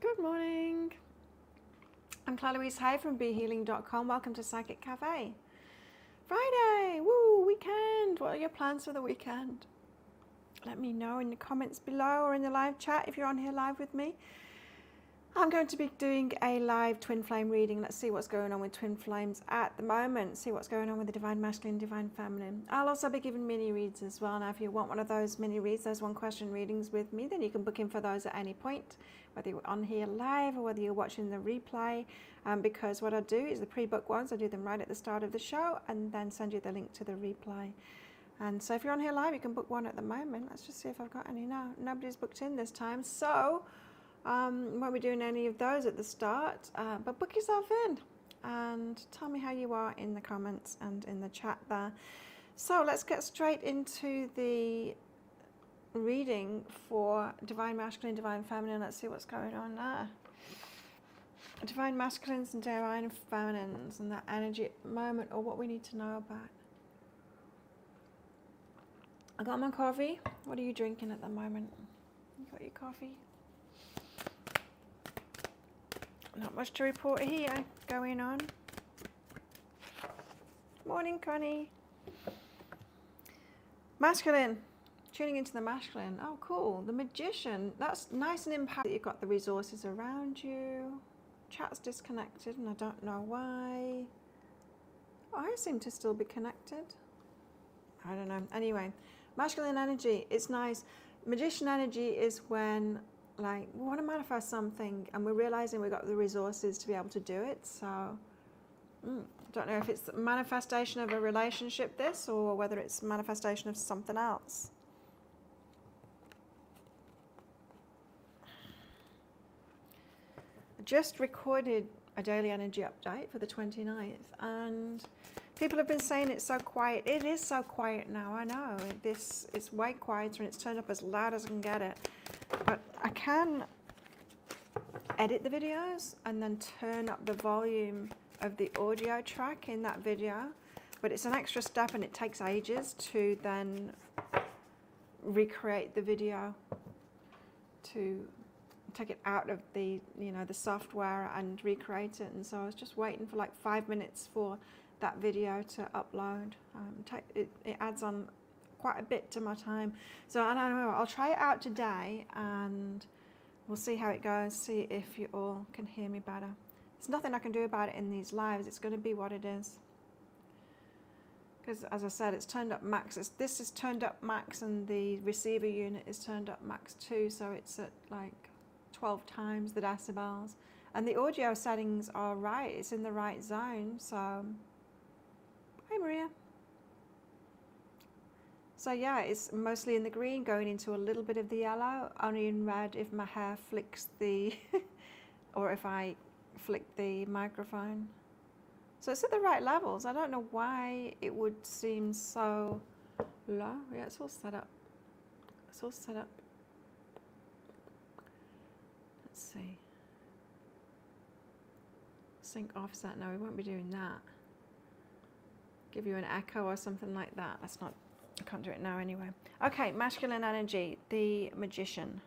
Good morning. I'm Claire Louise Hay from BeHealing.com. Welcome to Psychic Cafe. Friday, woo, weekend. What are your plans for the weekend? Let me know in the comments below or in the live chat if you're on here live with me. I'm going to be doing a live twin flame reading. Let's see what's going on with twin flames at the moment. See what's going on with the divine masculine, divine feminine. I'll also be giving mini reads as well. Now, if you want one of those mini reads, those one question readings with me, then you can book in for those at any point, whether you're on here live or whether you're watching the replay. Because what I do is the pre-book ones, I do them right at the start of the show and then send you the link to the replay. And so if you're on here live, you can book one at the moment. Let's just see if I've got any now. Nobody's booked in this time. So won't be doing any of those at the start, but book yourself in and tell me how you are in the comments and in the chat there. So let's get straight into the reading for divine masculine, divine feminine. Let's see what's going on there. Divine masculines and divine feminines and that energy at the moment, or what we need to know about. I got my coffee. What are you drinking at the moment? You got your coffee? Not much to report here going on. Morning, Connie. Masculine. Tuning into the masculine. Oh, cool. The Magician. That's nice and impactful that you've got the resources around you. Chat's disconnected and I don't know why. Oh, I seem to still be connected. I don't know. Anyway, masculine energy. It's nice. Magician energy is when, like, we want to manifest something and we're realizing we've got the resources to be able to do it. So I don't know if it's the manifestation of a relationship, this, or whether it's manifestation of something else. I just recorded a daily energy update for the 29th and people have been saying it's so quiet. It is so quiet now, I know. It's way quieter and it's turned up as loud as I can get it. But I can edit the videos and then turn up the volume of the audio track in that video. But it's an extra step and it takes ages to then recreate the video, to take it out of the, the software and recreate it. And so I was just waiting for like 5 minutes for that video to upload. It adds on quite a bit to my time. So I don't know, I'll try it out today and we'll see how it goes, see if you all can hear me better. There's nothing I can do about it in these lives. It's going to be what it is. Because as I said, it's turned up max. This is turned up max and the receiver unit is turned up max too, so it's at like 12 times the decibels. And the audio settings are right, it's in the right zone. So, hey Maria. So yeah, it's mostly in the green, going into a little bit of the yellow, only in red if my hair flicks the, or if I flick the microphone. So it's at the right levels. I don't know why it would seem so low. Yeah, it's all set up. It's all set up. Let's see. Sync offset. No, we won't be doing that. Give you an echo or something like that. That's not, I can't do it now anyway. Okay, masculine energy, the Magician.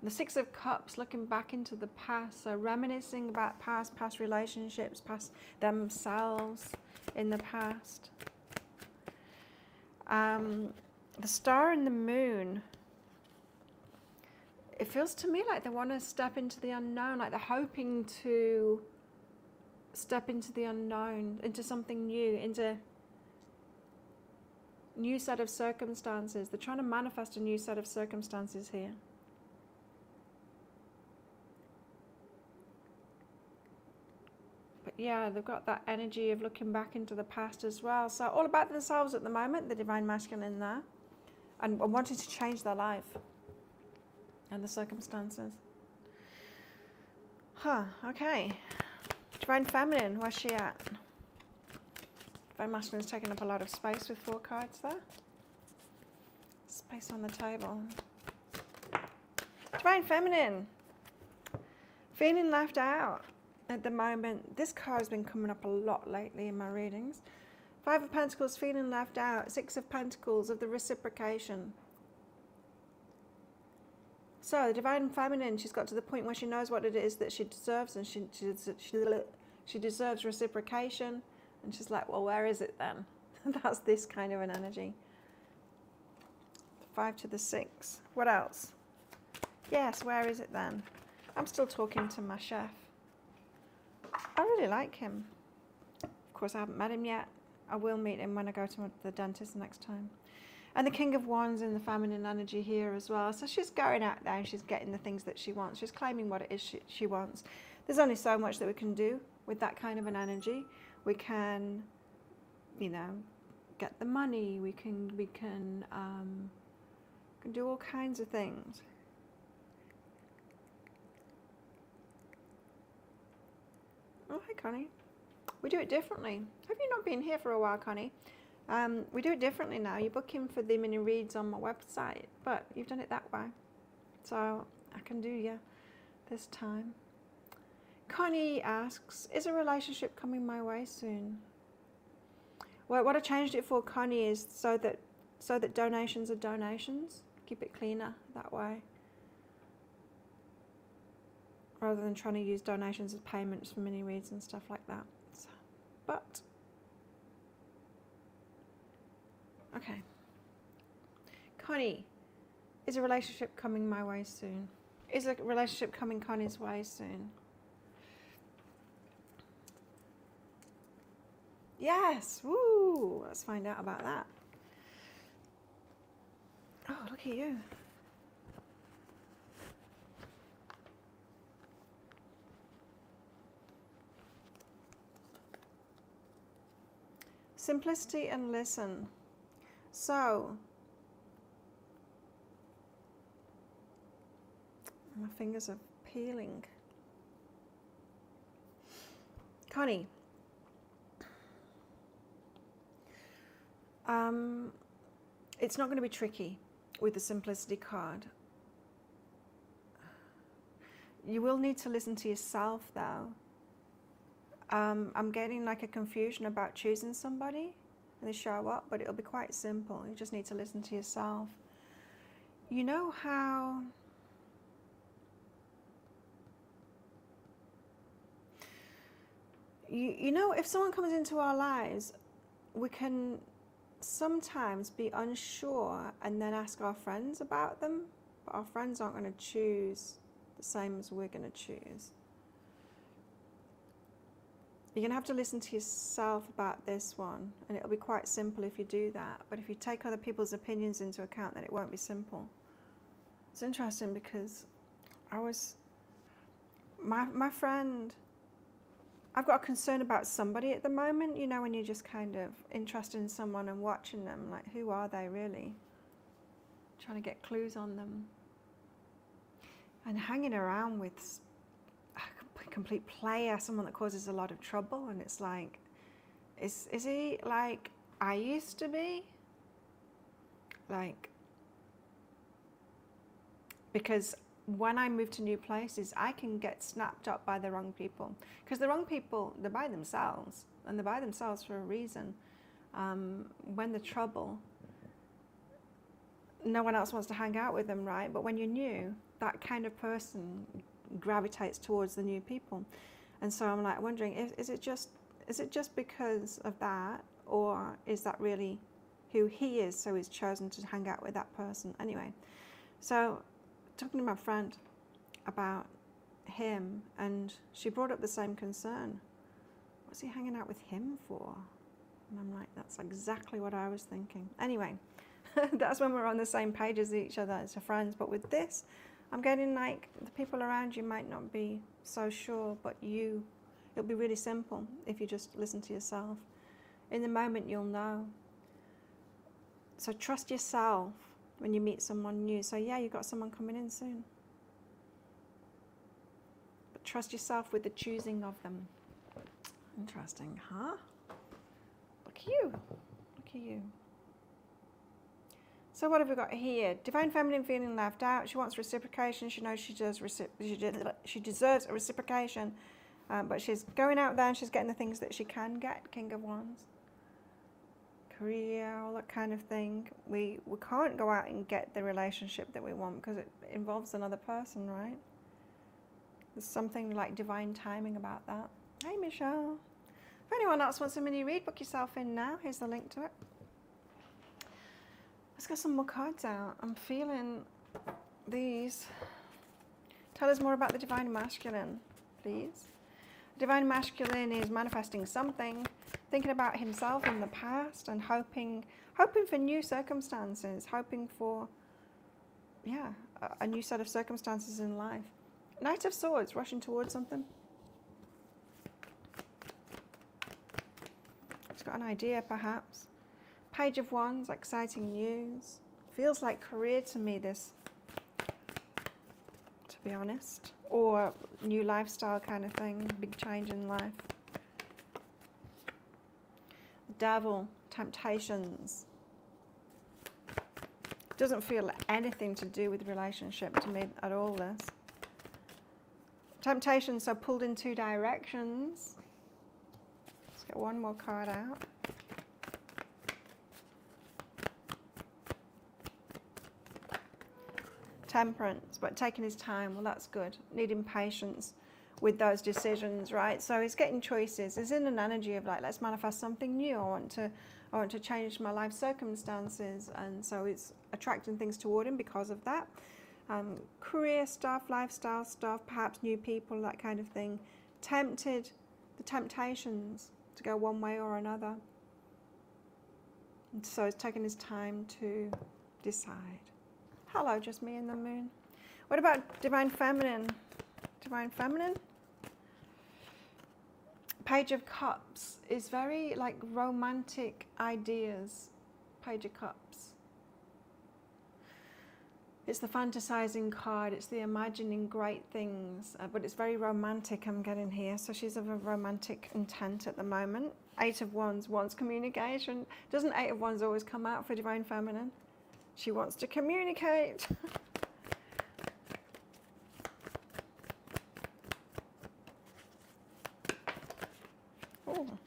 The Six of Cups, looking back into the past, so reminiscing about past relationships, past themselves in the past. The Star and the Moon. It feels to me like they want to step into the unknown, like they're hoping to step into the unknown, into something new, into new set of circumstances. They're trying to manifest a new set of circumstances here. But yeah, they've got that energy of looking back into the past as well. So all about themselves at the moment, the divine masculine there, and wanting to change their life and the circumstances. Okay. Divine feminine, where's she at? Divine masculine is taking up a lot of space with 4 cards there. Space on the table. Divine feminine, feeling left out at the moment. This card has been coming up a lot lately in my readings. 5 of Pentacles, feeling left out. 6 of Pentacles, of the reciprocation. So the divine feminine, she's got to the point where she knows what it is that she deserves, and she deserves reciprocation. And she's like, well, where is it then? That's this kind of an energy. 5 to the 6. What else? Yes, where is it then? I'm still talking to my chef. I really like him. Of course, I haven't met him yet. I will meet him when I go to the dentist next time. And the King of Wands in the feminine energy here as well. So she's going out there and she's getting the things that she wants. She's claiming what it is she wants. There's only so much that we can do with that kind of an energy. We can, you know, get the money. We can do all kinds of things. Oh, hi, Connie. We do it differently. Have you not been here for a while, Connie? We do it differently now. You book in for the mini reads on my website, but you've done it that way. So I can do you this time. Connie asks, is a relationship coming my way soon? Well, what I changed it for, Connie, is so that donations are donations. Keep it cleaner that way, rather than trying to use donations as payments for mini reads and stuff like that. So, but okay, Connie, is a relationship coming my way soon? Is a relationship coming Connie's way soon? Yes, woo! Let's find out about that. Oh, look at you. Simplicity and listen. So, my fingers are peeling. Connie, it's not going to be tricky with the simplicity card. You will need to listen to yourself though. I'm getting like a confusion about choosing somebody and they show up, but it'll be quite simple. You just need to listen to yourself. You know how you know, if someone comes into our lives, we can sometimes be unsure and then ask our friends about them, but our friends aren't going to choose the same as we're going to choose. You're going to have to listen to yourself about this one, and it'll be quite simple if you do that. But if you take other people's opinions into account, then it won't be simple. It's interesting because my friend, I've got a concern about somebody at the moment, you know, when you're just kind of interested in someone and watching them, like, who are they really? Trying to get clues on them. And hanging around with a complete player, someone that causes a lot of trouble, and it's like, is he like I used to be? Like, because when I move to new places, I can get snapped up by the wrong people. Because the wrong people, they're by themselves, and they're by themselves for a reason. When the trouble, no one else wants to hang out with them, right? But when you're new, that kind of person gravitates towards the new people. And so I'm like wondering, is it just because of that, or is that really who he is, so he's chosen to hang out with that person? Anyway, so talking to my friend about him, and she brought up the same concern. What's he hanging out with him for? And I'm like, that's exactly what I was thinking. Anyway, that's when we're on the same page as each other as friends. But with this, I'm getting like the people around you might not be so sure, but it'll be really simple if you just listen to yourself. In the moment, you'll know. So trust yourself when you meet someone new. So yeah, you've got someone coming in soon. But trust yourself with the choosing of them. Interesting, huh? Look at you. Look at you. So what have we got here? Divine feminine feeling left out. She wants reciprocation. She knows she deserves a reciprocation. But she's going out there and she's getting the things that she can get. King of Wands. career, all that kind of thing. We can't go out and get the relationship that we want because it involves another person, right? There's something like divine timing about that. Hey, Michelle. If anyone else wants a mini read, book yourself in now. Here's the link to it. Let's get some more cards out. I'm feeling these. Tell us more about the Divine Masculine, please. Divine Masculine is manifesting something, thinking about himself in the past and hoping for new circumstances, hoping for, a new set of circumstances in life. Knight of Swords, rushing towards something. He's got an idea, perhaps. Page of Wands, exciting news. Feels like career to me, this, to be honest. Or new lifestyle kind of thing, big change in life. Devil, temptations. Doesn't feel anything to do with relationship to me at all, this. Temptations, so pulled in two directions. Let's get one more card out. Temperance, but taking his time. Well, that's good. Needing patience with those decisions, right? So he's getting choices. He's in an energy of like, let's manifest something new. I want to change my life circumstances, and so it's attracting things toward him because of that. Career stuff, lifestyle stuff, perhaps new people, that kind of thing. Tempted, the temptations to go one way or another. And so he's taking his time to decide. Hello, just me and the moon. What about Divine Feminine? Divine Feminine? Page of Cups is very like romantic ideas. Page of Cups. It's the fantasizing card. It's the imagining great things. But it's very romantic, I'm getting here. So she's of a romantic intent at the moment. Eight of Wands wants communication. Doesn't Eight of Wands always come out for Divine Feminine? She wants to communicate. Ooh.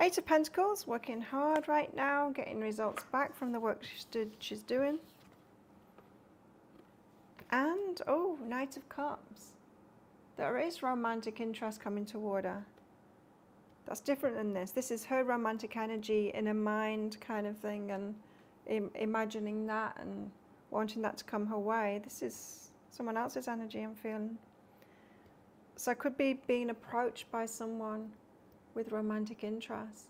Eight of Pentacles, working hard right now, getting results back from the work she's doing. And, oh, Knight of Cups. There is romantic interest coming toward her. That's different than this. This is her romantic energy in her mind kind of thing, and imagining that and wanting that to come her way. This is someone else's energy I'm feeling. So it could be being approached by someone with romantic interest.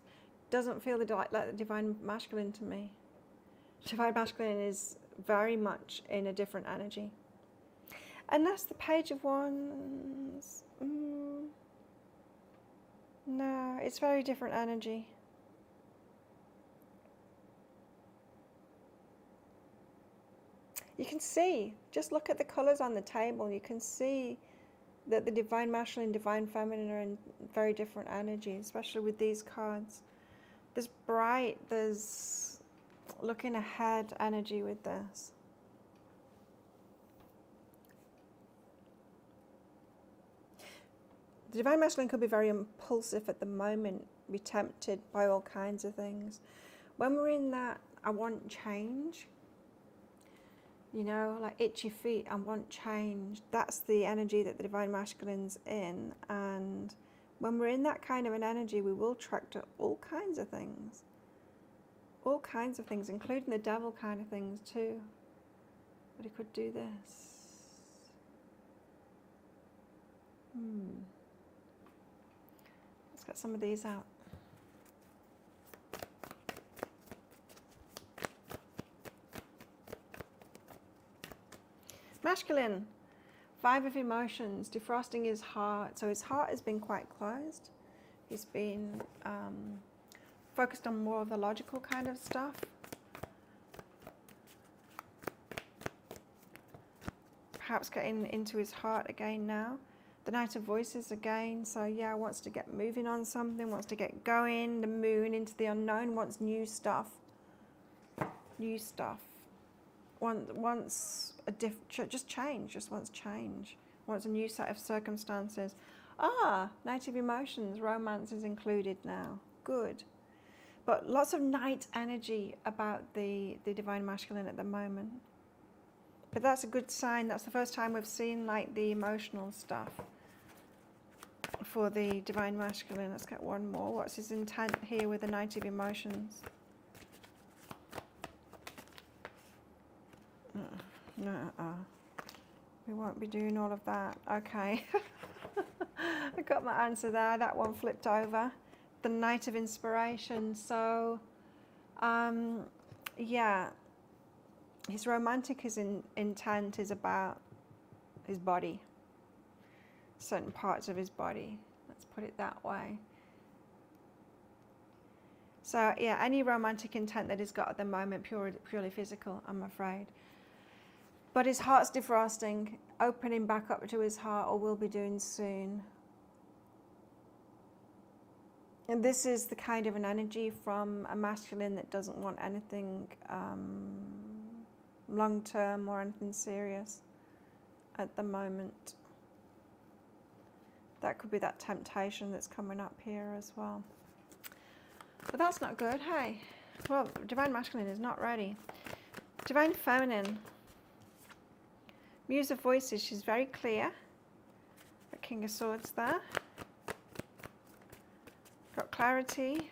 Doesn't feel like the Divine Masculine to me. Divine Masculine is very much in a different energy. And that's the Page of Wands. No, it's very different energy. You can see, just look at the colours on the table, you can see that the Divine Masculine and Divine Feminine are in very different energies, especially with these cards. There's bright, there's looking ahead energy with this. The Divine Masculine could be very impulsive at the moment, be tempted by all kinds of things. When we're in that, I want change, you know, like itchy feet, I want change. That's the energy that the Divine Masculine's in. And when we're in that kind of an energy, we will attract all kinds of things. All kinds of things, including the devil kind of things too. But he could do this. Let's get some of these out. Masculine, 5 of Emotions, defrosting his heart. So his heart has been quite closed. He's been focused on more of the logical kind of stuff. Perhaps getting into his heart again now. The Knight of Voices again. So yeah, wants to get moving on something, wants to get going. The Moon into the unknown, wants new stuff. New stuff. Wants a just change, just wants change. Wants a new set of circumstances. Ah, Knight of Emotions, romance is included now. Good. But lots of night energy about the divine masculine at the moment. But that's a good sign. That's the first time we've seen like the emotional stuff for the divine masculine. Let's get one more. What's his intent here with the Knight of Emotions? We won't be doing all of that. Okay. I got my answer there. That one flipped over. The Knight of Inspiration. So, yeah. His romantic intent is about his body. Certain parts of his body. Let's put it that way. So, yeah, any romantic intent that he's got at the moment, purely physical, I'm afraid. But his heart's defrosting, opening back up to his heart, or will be doing soon. And this is the kind of an energy from a masculine that doesn't want anything long-term or anything serious at the moment. That could be that temptation that's coming up here as well. But that's not good, hey? Well, divine masculine is not ready. Divine feminine. Muse of Voices, she's very clear. Got King of Swords there. Got clarity.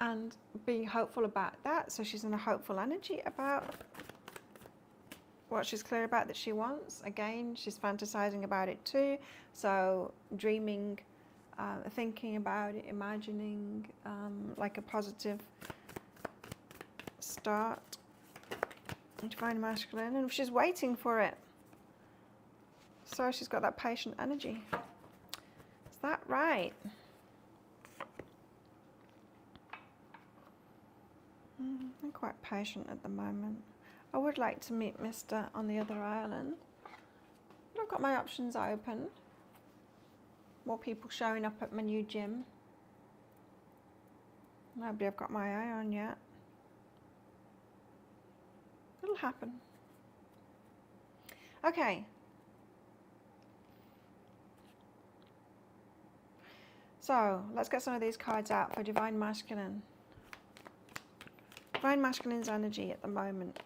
And being hopeful about that. So she's in a hopeful energy about what she's clear about that she wants. Again, she's fantasizing about it too. So dreaming, thinking about it, imagining like a positive start. Divine masculine, and she's waiting for it. So she's got that patient energy. Is that right? I'm quite patient at the moment. I would like to meet Mr. on the other island. But I've got my options open. More people showing up at my new gym. Nobody I've got my eye on yet. It'll happen. Okay. So let's get some of these cards out for Divine Masculine. Divine Masculine's energy at the moment.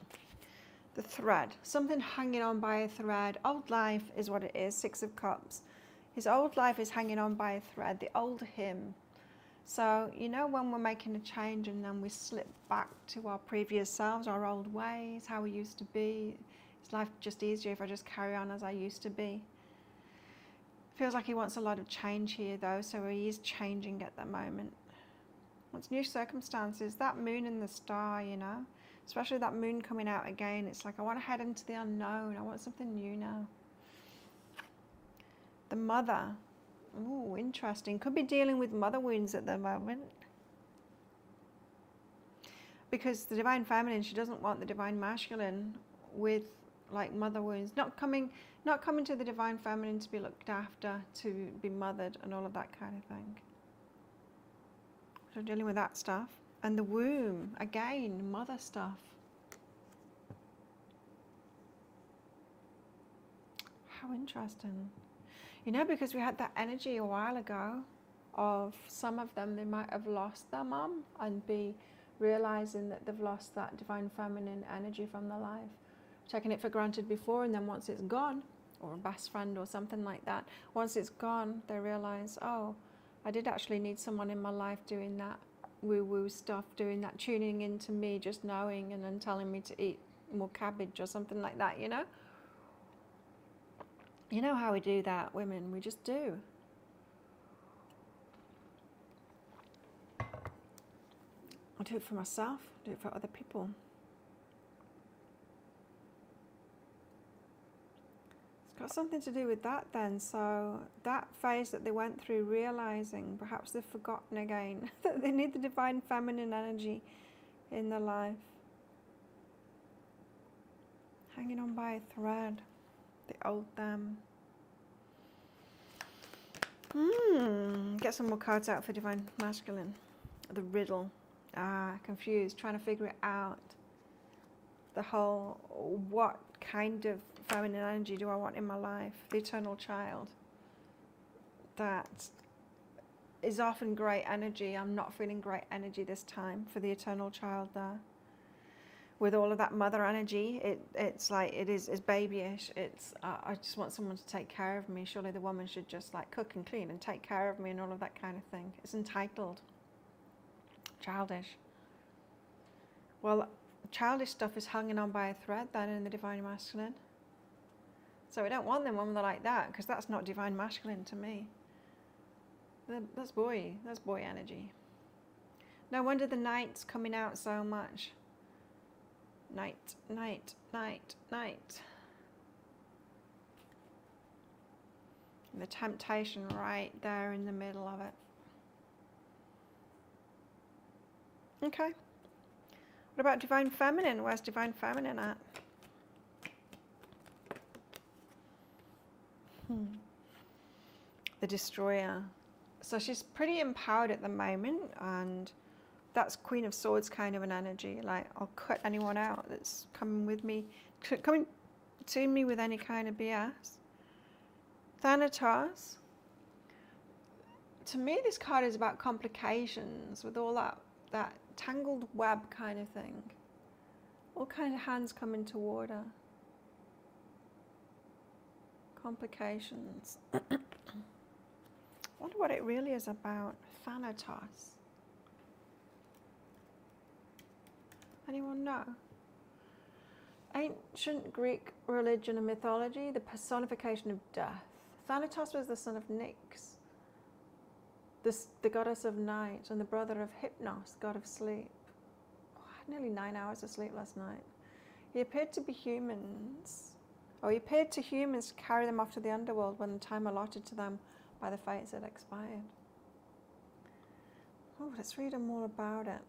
The thread. Something hanging on by a thread. Old life is what it is. Six of Cups. His old life is hanging on by a thread. The old him. So, you know, when we're making a change and then we slip back to our previous selves, our old ways, how we used to be. Is life just easier if I just carry on as I used to be? Feels like he wants a lot of change here though, so he is changing at the moment. Wants new circumstances. That moon and the star, you know, especially that moon coming out again. It's like I want to head into the unknown. I want something new now. The Mother. Ooh, interesting. Could be dealing with mother wounds at the moment. Because the divine feminine, she doesn't want the divine masculine with like mother wounds. Not coming to the divine feminine to be looked after, to be mothered and all of that kind of thing. So dealing with that stuff. And the womb, again, mother stuff. How interesting. You know, because we had that energy a while ago of some of them, they might have lost their mum and be realizing that they've lost that divine feminine energy from their life. Taking it for granted before, and then once it's gone, or a best friend or something like that, once it's gone, they realize, oh, I did actually need someone in my life doing that woo-woo stuff, doing that, tuning into me, just knowing, and then telling me to eat more cabbage or something like that, you know? You know how we do that, women, we just do. I do it for myself, I do it for other people. It's got something to do with that then, so that phase that they went through, realizing, perhaps they've forgotten again, that they need the divine feminine energy in their life. Hanging on by a thread. The old them. Get some more cards out for divine masculine. The riddle. Confused, trying to figure it out. The whole, what kind of feminine energy do I want in my life? The eternal child. That is often great energy. I'm not feeling great energy this time for the eternal child there. With all of that mother energy, it's like it is babyish. It's I just want someone to take care of me. Surely the woman should just like cook and clean and take care of me and all of that kind of thing. It's entitled, childish. Well, childish stuff is hanging on by a thread then in the divine masculine. So we don't want them when they're like that, because that's not divine masculine to me. That's boy energy. No wonder the night's coming out so much. Night, night, night, night. And the temptation right there in the middle of it. Okay. What about divine feminine? Where's divine feminine at? The destroyer. So she's pretty empowered at the moment, and that's Queen of Swords kind of an energy. Like, I'll cut anyone out that's coming to me with any kind of BS. Thanatos. To me, this card is about complications with all that tangled web kind of thing. All kind of hands coming toward her. Complications. Wonder what it really is about. Thanatos. Anyone know? Ancient Greek religion and mythology, the personification of death. Thanatos was the son of Nyx, the goddess of night, and the brother of Hypnos, god of sleep. Oh, I had nearly 9 hours of sleep last night. He appeared to humans to carry them off to the underworld when the time allotted to them by the fates had expired. Oh, let's read them all about it.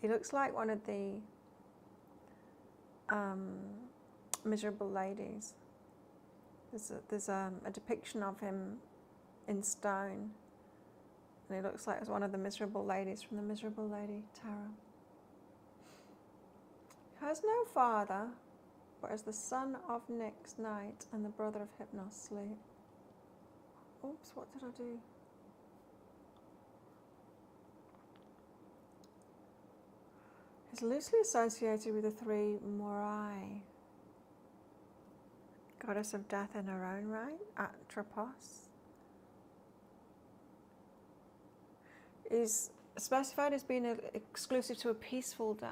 He looks like one of the miserable ladies. There's a depiction of him in stone, and he looks like it's one of the miserable ladies from the Miserable Lady Tarot. He has no father, but is the son of Nyx, night, and the brother of Hypnos, sleep. Oops, what did I do? Is loosely associated with the three Moirai, goddess of death in her own right, Atropos. Is specified as being exclusive to a peaceful death,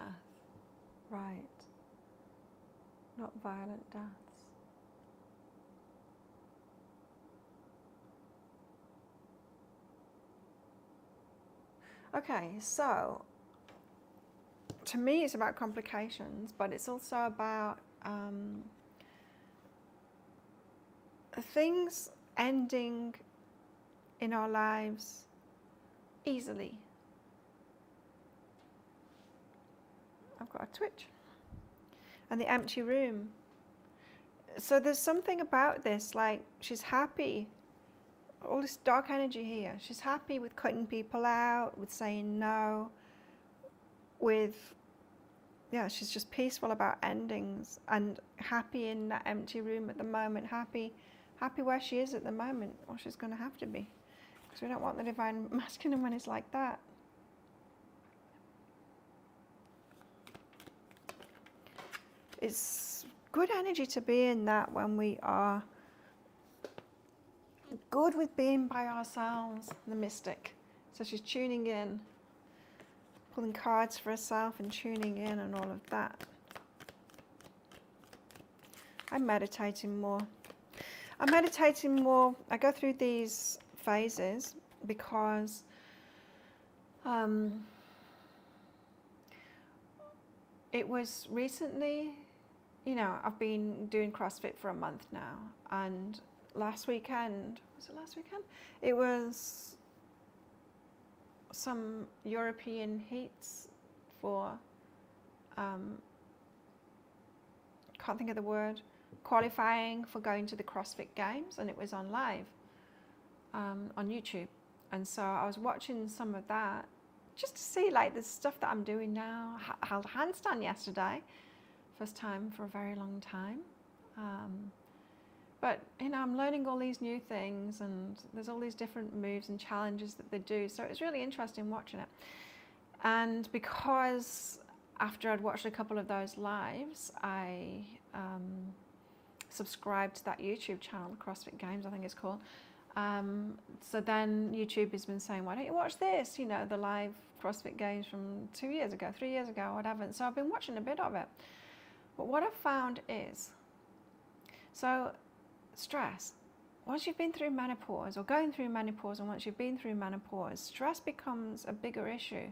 right? Not violent deaths. Okay, so to me, it's about complications, but it's also about things ending in our lives easily. I've got a twitch. And the empty room. So there's something about this, like she's happy. All this dark energy here. She's happy with cutting people out, with saying no, she's just peaceful about endings and happy in that empty room at the moment, happy where she is at the moment, or she's going to have to be, because we don't want the divine masculine when it's like that. It's good energy to be in that when we are good with being by ourselves, the mystic. So she's tuning in, pulling cards for herself and tuning in and all of that. I'm meditating more. I go through these phases because it was recently, I've been doing CrossFit for a month now, and last weekend, it was some European heats for, can't think of the word, qualifying for going to the CrossFit Games, and it was on live on YouTube. And so I was watching some of that just to see like the stuff that I'm doing now. Held a handstand yesterday, first time for a very long time. But, you know, I'm learning all these new things, and there's all these different moves and challenges that they do. So it's really interesting watching it. And because after I'd watched a couple of those lives, I subscribed to that YouTube channel, CrossFit Games, I think it's called. So then YouTube has been saying, why don't you watch this? You know, the live CrossFit Games from 2 years ago, 3 years ago, whatever. And so I've been watching a bit of it. But what I've found is, so stress. Once you've been through menopause or going through menopause, and once you've been through menopause, stress becomes a bigger issue.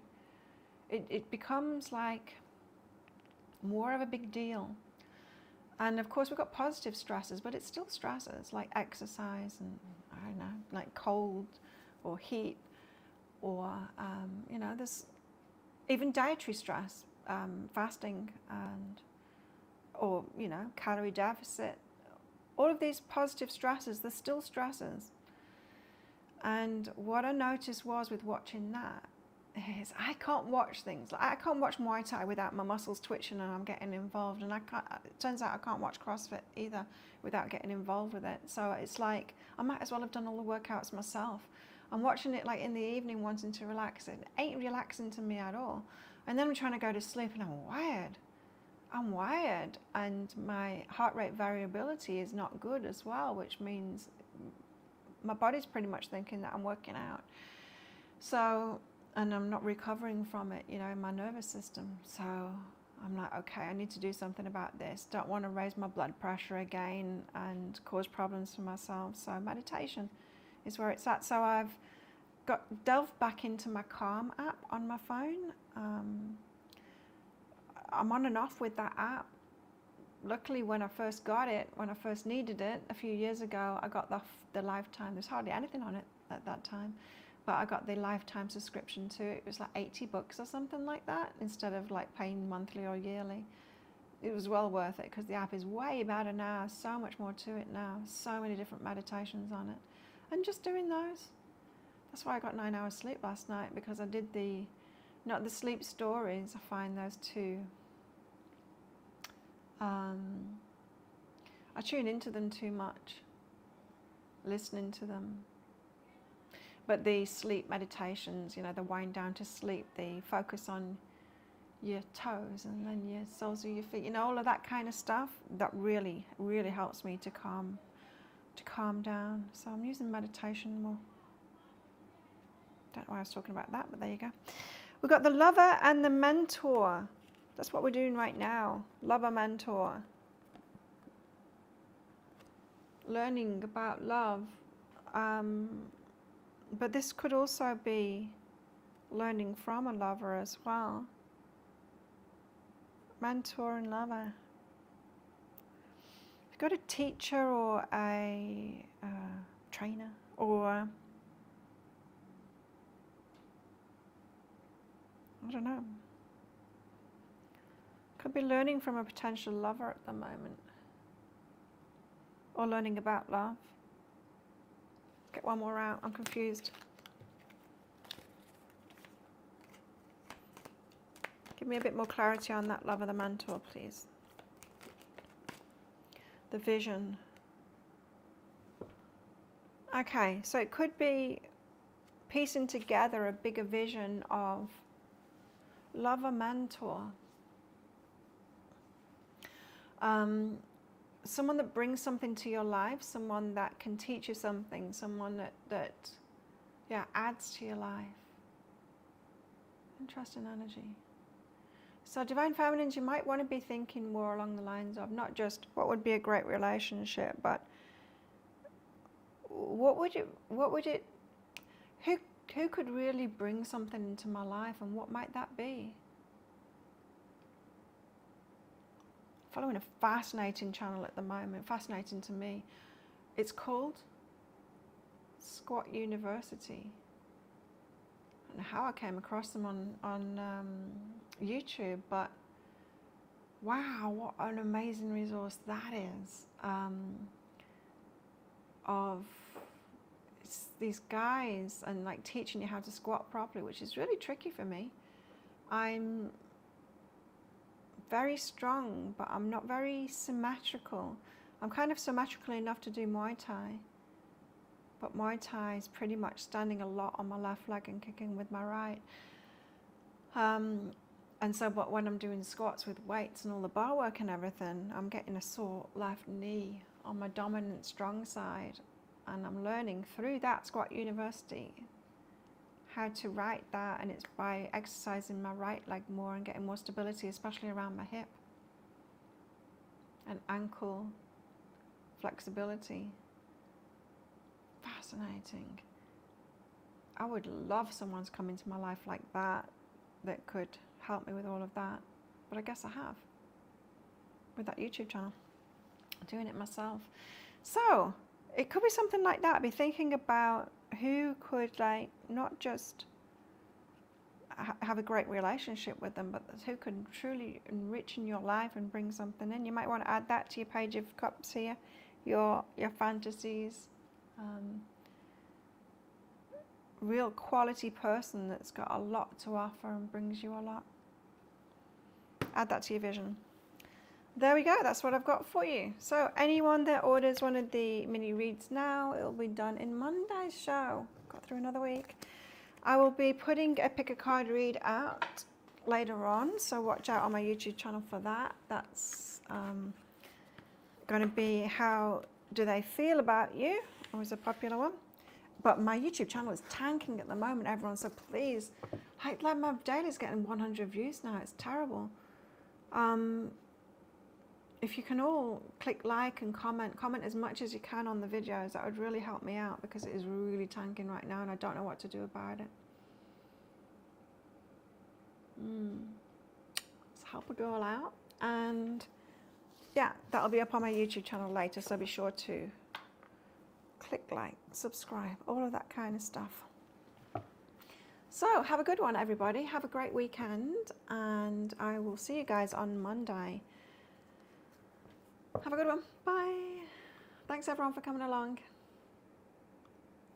It becomes like more of a big deal. And of course we've got positive stresses, but it's still stresses like exercise and, I don't know, like cold or heat, or, you know, there's even dietary stress, fasting, and, or, you know, calorie deficit. All of these positive stresses, they're still stresses. And what I noticed was with watching that is I can't watch things. Like, I can't watch Muay Thai without my muscles twitching and I'm getting involved. And it turns out I can't watch CrossFit either without getting involved with it. So it's like, I might as well have done all the workouts myself. I'm watching it like in the evening wanting to relax. It ain't relaxing to me at all. And then I'm trying to go to sleep and I'm wired, and my heart rate variability is not good as well, which means my body's pretty much thinking that I'm working out. So, and I'm not recovering from it, you know, in my nervous system. So I'm like, okay, I need to do something about this. Don't want to raise my blood pressure again and cause problems for myself. So meditation is where it's at. So I've delved back into my Calm app on my phone. I'm on and off with that app. Luckily, when I first got it, when I first needed it a few years ago, I got the lifetime. There's hardly anything on it at that time, but I got the lifetime subscription to it. It was like $80 or something like that, instead of like paying monthly or yearly. It was well worth it because the app is way better now. So much more to it now. So many different meditations on it, and just doing those. That's why I got 9 hours sleep last night, because I did not the sleep stories. I find those too. I tune into them too much, listening to them. But the sleep meditations, you know, the wind down to sleep, the focus on your toes and then your soles of your feet, you know, all of that kind of stuff, that really, really helps me to calm down. So I'm using meditation more. Don't know why I was talking about that, but there you go. We've got the lover and the mentor. That's what we're doing right now. Lover, mentor. Learning about love. But this could also be learning from a lover as well. Mentor and lover. If you've got a teacher or a trainer, or I don't know. Could be learning from a potential lover at the moment. Or learning about love. Get one more out. I'm confused. Give me a bit more clarity on that lover, the mentor, please. The vision. Okay, so it could be piecing together a bigger vision of lover, mentor. Someone that brings something to your life, someone that can teach you something, someone that adds to your life. Interesting energy. So Divine Feminines, you might want to be thinking more along the lines of not just what would be a great relationship, but who could really bring something into my life, and what might that be? Following a fascinating channel at the moment, fascinating to me. It's called Squat University. I don't know how I came across them on YouTube, but wow, what an amazing resource that is. Of these guys and like teaching you how to squat properly, which is really tricky for me. I'm very strong, but I'm not very symmetrical. I'm kind of symmetrical enough to do Muay Thai, but Muay Thai is pretty much standing a lot on my left leg and kicking with my right. And so, but when I'm doing squats with weights and all the bar work and everything, I'm getting a sore left knee on my dominant strong side. And I'm learning through that Squat University how to right that, and it's by exercising my right leg more and getting more stability, especially around my hip and ankle flexibility. Fascinating. I would love someone to come into my life like that could help me with all of that, but I guess I have with that YouTube channel, doing it myself. So it could be something like that. Be thinking about who could, like, not just have a great relationship with them, but who can truly enrich in your life and bring something in. You might want to add that to your page of cups here, your fantasies. Real quality person that's got a lot to offer and brings you a lot. Add that to your vision. There we go, that's what I've got for you. So anyone that orders one of the mini reads now, it'll be done in Monday's show. Got through another week. I will be putting a pick a card read out later on, so watch out on my YouTube channel for that. That's going to be how do they feel about you, always a popular one. But my YouTube channel is tanking at the moment, everyone, so please, like my daily's getting 100 views now, it's terrible. If you can all click like and comment as much as you can on the videos, that would really help me out, because it is really tanking right now and I don't know what to do about it. Let's help a girl out. And yeah, that'll be up on my YouTube channel later, so be sure to click like, subscribe, all of that kind of stuff. So have a good one, everybody. Have a great weekend, and I will see you guys on Monday. Have a good one. Bye. Thanks everyone for coming along.